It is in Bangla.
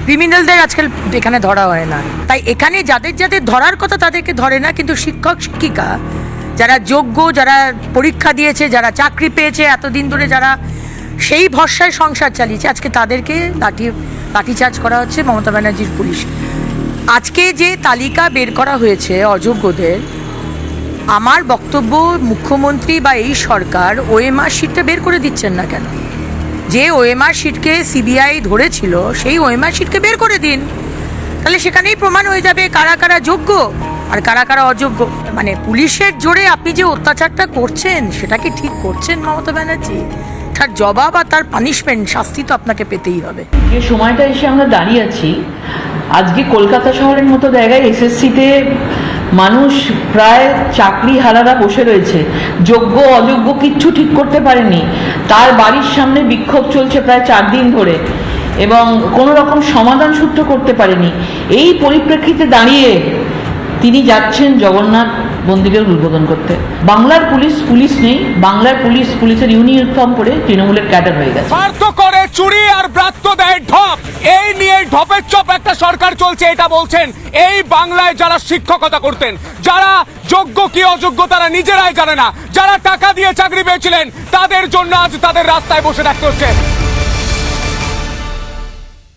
ক্রিমিনালদের আজকাল এখানে ধরা হয় না, তাই এখানে যাদের যাদের ধরার কথা তাদেরকে ধরে না, কিন্তু শিক্ষক শিক্ষিকা যারা যোগ্য, যারা পরীক্ষা দিয়েছে, যারা চাকরি পেয়েছে এতদিন ধরে, যারা সেই ভরসায় সংসার চালিয়েছে, আজকে তাদেরকে লাঠিচার্জ করা হচ্ছে মমতা ব্যানার্জির পুলিশ। আজকে যে তালিকা বের করা হয়েছে অযোগ্যদের, আমার বক্তব্য মুখ্যমন্ত্রী বা এই সরকার ওএমআর শিটটা বের করে দিচ্ছেন না কেন? যে ওএমআর শিটকে সিবিআই ধরেছিল সেই ওএমআর শিটকে বের করে দিন, তাহলে সেখানেই প্রমাণ হয়ে যাবে কারা কারা যোগ্য আর কারা কারা অযোগ্য। মানে পুলিশের জোরে আপনি যে অত্যাচারটা করছেন সেটা কি ঠিক করছেন মমতা ব্যানার্জি? তার জবাব আর তার পানিশমেন্ট, শাস্তি তো আপনাকে পেতেই হবে। যে সময়টা এসে আমরা দাঁড়িয়ে আছি, আজকে কলকাতা শহরের মতো জায়গায় এসএসসিতে মানুষ প্রায় চাকরি হারারা বসে রয়েছে, যোগ্য অযোগ্য কিচ্ছু ঠিক করতে পারেনি। তার বাড়ির সামনে বিক্ষোভ চলছে প্রায় 4 দিন ধরে এবং কোনো রকম সমাধান সূত্র করতে পারেনি। এই পরিপ্রেক্ষিতে দাঁড়িয়ে তিনি যাচ্ছেন জগন্নাথ মন্দিরের উদ্বোধন করতে। বাংলার পুলিশ নেই, বাংলার পুলিশের ইউনিফর্ম পরে তৃণমূলের ক্যাডার হয়ে গেছে। পার্থ করে চুরি আর ব্রাত্য দেয় ঢপ, এই নিয়ে ঢপের চপ একটা সরকার চলছে, এটা বলছেন এই বাংলায় যারা শিক্ষকতা করতেন, যারা যোগ্য কি অযোগ্য তারা নিজেরাই জানে না, যারা টাকা দিয়ে চাকরি পেয়েছিলেন তাদের জন্য আজ তাদের রাস্তায় বসে থাকতে হচ্ছে।